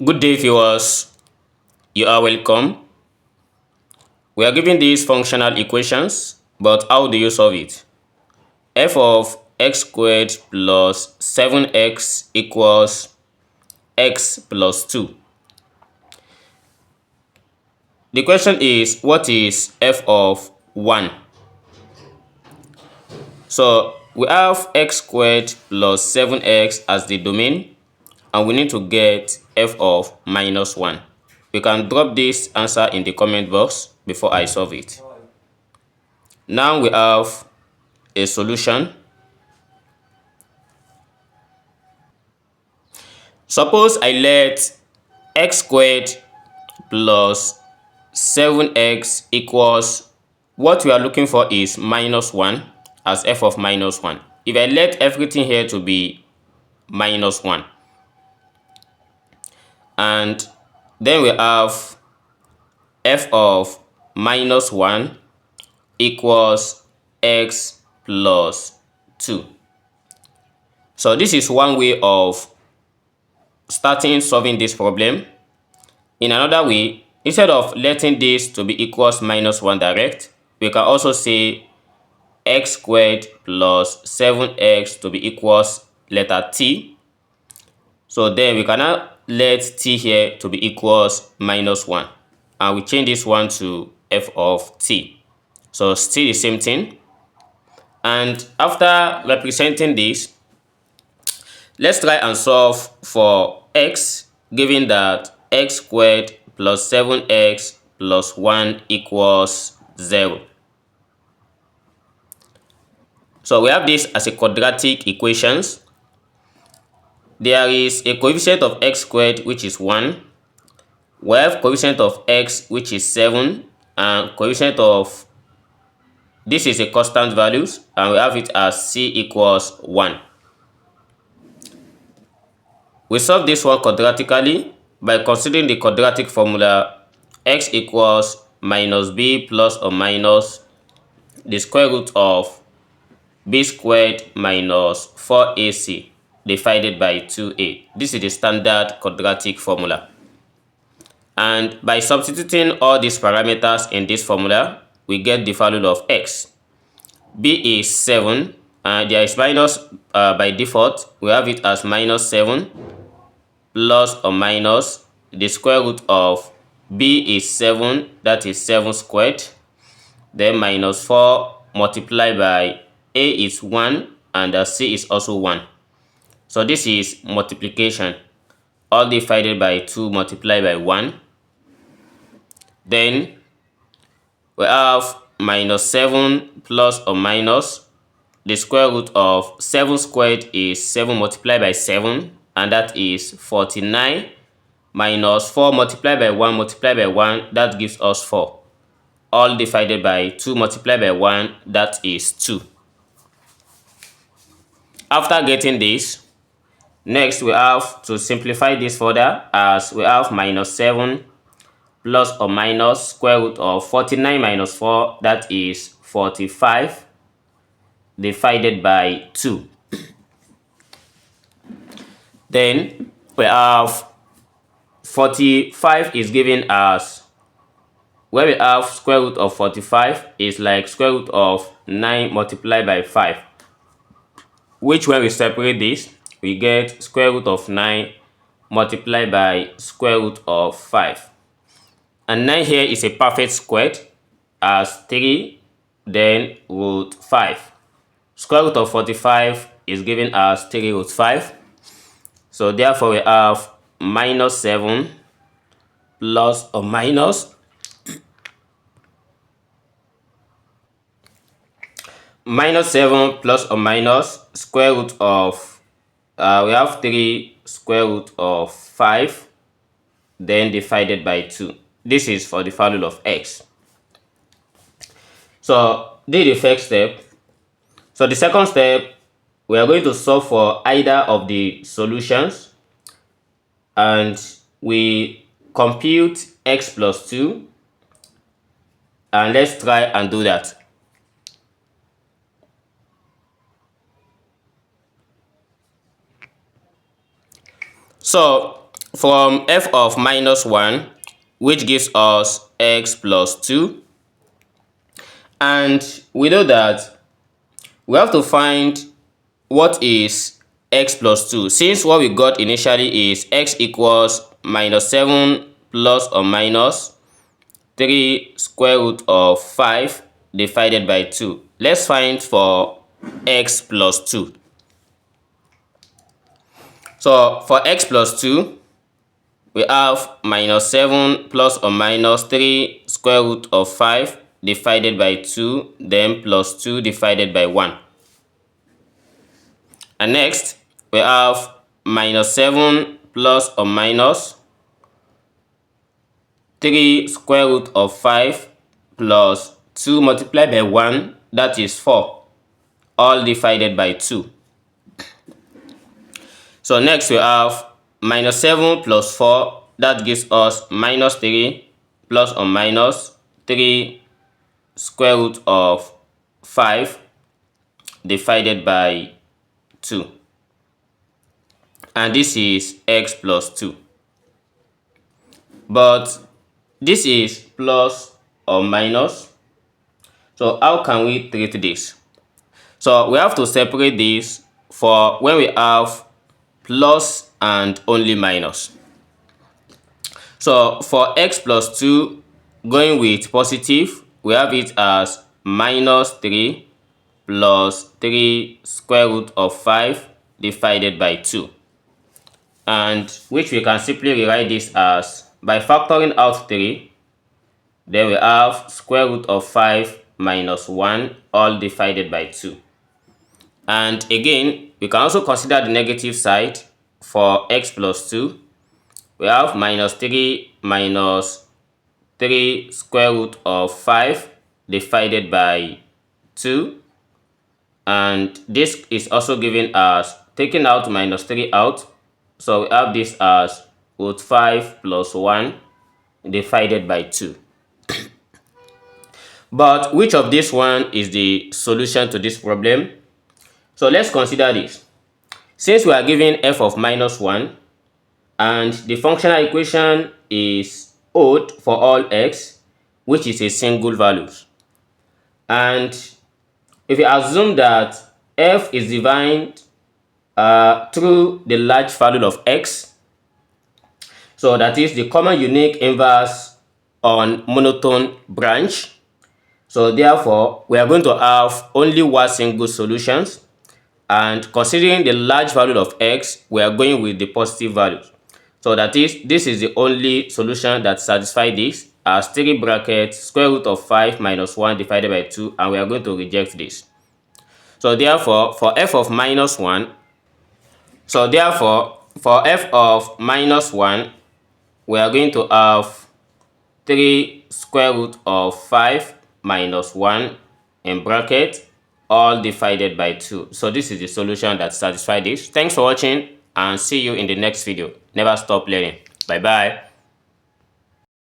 Good day, viewers. You are welcome. We are given these functional equations, but how do you solve it? F of x squared plus 7x equals x plus 2. The question is, what is f of 1? So we have x squared plus 7x as the domain, and we need to get f of minus 1. You can drop this answer in the comment box before I solve it. Now we have a solution. Suppose I let x squared plus 7x equals, what we are looking for is minus 1 as f of minus 1. If I let everything here to be minus 1, and then we have f of minus 1 equals x plus 2. So this is one way of starting solving this problem. In another way, instead of letting this to be equals minus 1 direct, we can also say x squared plus 7x to be equals letter t. So then we can now let t here to be equals minus 1. And we change this one to f of t. So still the same thing. And after representing this, let's try and solve for x, given that x squared plus 7x plus 1 equals 0. So we have this as a quadratic equations. There is a coefficient of x squared, which is 1. We have coefficient of x, which is 7. And coefficient of, this is a constant values, and we have it as c equals 1. We solve this one quadratically by considering the quadratic formula x equals minus b plus or minus the square root of b squared minus 4ac divided by 2a. This is the standard quadratic formula. And by substituting all these parameters in this formula, we get the value of x. b is 7, and there is minus by default. We have it as minus 7 plus or minus the square root of b is 7, that is 7 squared, then minus 4 multiplied by a is 1, and c is also 1. So this is multiplication, all divided by 2 multiplied by 1. Then we have minus 7 plus or minus the square root of 7 squared is 7 multiplied by 7, and that is 49, minus 4 multiplied by 1 multiplied by 1, that gives us 4. All divided by 2 multiplied by 1, that is 2. After getting this, next we have to simplify this further, as we have minus 7 plus or minus square root of 49 minus 4, that is 45, divided by 2. Then we have 45 is given as, where we have square root of 45 is like square root of 9 multiplied by 5, which when we separate this, we get square root of 9 multiplied by square root of 5. And 9 here is a perfect square as 3, then root 5. Square root of 45 is given as 3 root 5. So therefore we have minus 7 plus or minus minus 7 plus or minus square root of, we have 3 square root of 5, then divided by 2. This is for the value of x. So this is the first step. So the second step, we are going to solve for either of the solutions, and we compute x plus 2, and let's try and do that. So from f of minus 1, which gives us x plus 2. And we know that we have to find what is x plus 2, since what we got initially is x equals minus 7 plus or minus 3 square root of 5 divided by 2. Let's find for x plus 2. So for x plus 2, we have minus 7 plus or minus 3 square root of 5 divided by 2, then plus 2 divided by 1. And next, we have minus 7 plus or minus 3 square root of 5 plus 2 multiplied by 1, that is 4, all divided by 2. So next we have minus 7 plus 4, that gives us minus 3 plus or minus 3 square root of 5 divided by 2. And this is x plus 2. But this is plus or minus. So how can we treat this? So we have to separate this for when we have plus and only minus. So for x plus 2, going with positive, we have it as minus 3 plus 3 square root of 5 divided by 2. And which we can simply rewrite this as, by factoring out 3, then we have square root of 5 minus 1 all divided by 2. And again, we can also consider the negative side for x plus 2. We have minus 3 minus 3 square root of 5 divided by 2. And this is also given as taking out minus 3 out. So we have this as root 5 plus 1 divided by 2. But which of this one is the solution to this problem? So let's consider this. Since we are given f of minus 1 and the functional equation is odd for all x, which is a single value, and if we assume that f is defined through the large value of x, so that is the common unique inverse on monotone branch, so therefore we are going to have only one single solution. And considering the large value of x, we are going with the positive values. So that is, this is the only solution that satisfies this as 3 brackets square root of 5 minus 1 divided by 2, and we are going to reject this. So therefore, for f of minus 1, we are going to have 3 square root of 5 minus 1 in bracket all divided by 2. So this is the solution that satisfies this. Thanks for watching and see you in the next video. Never stop learning. Bye bye.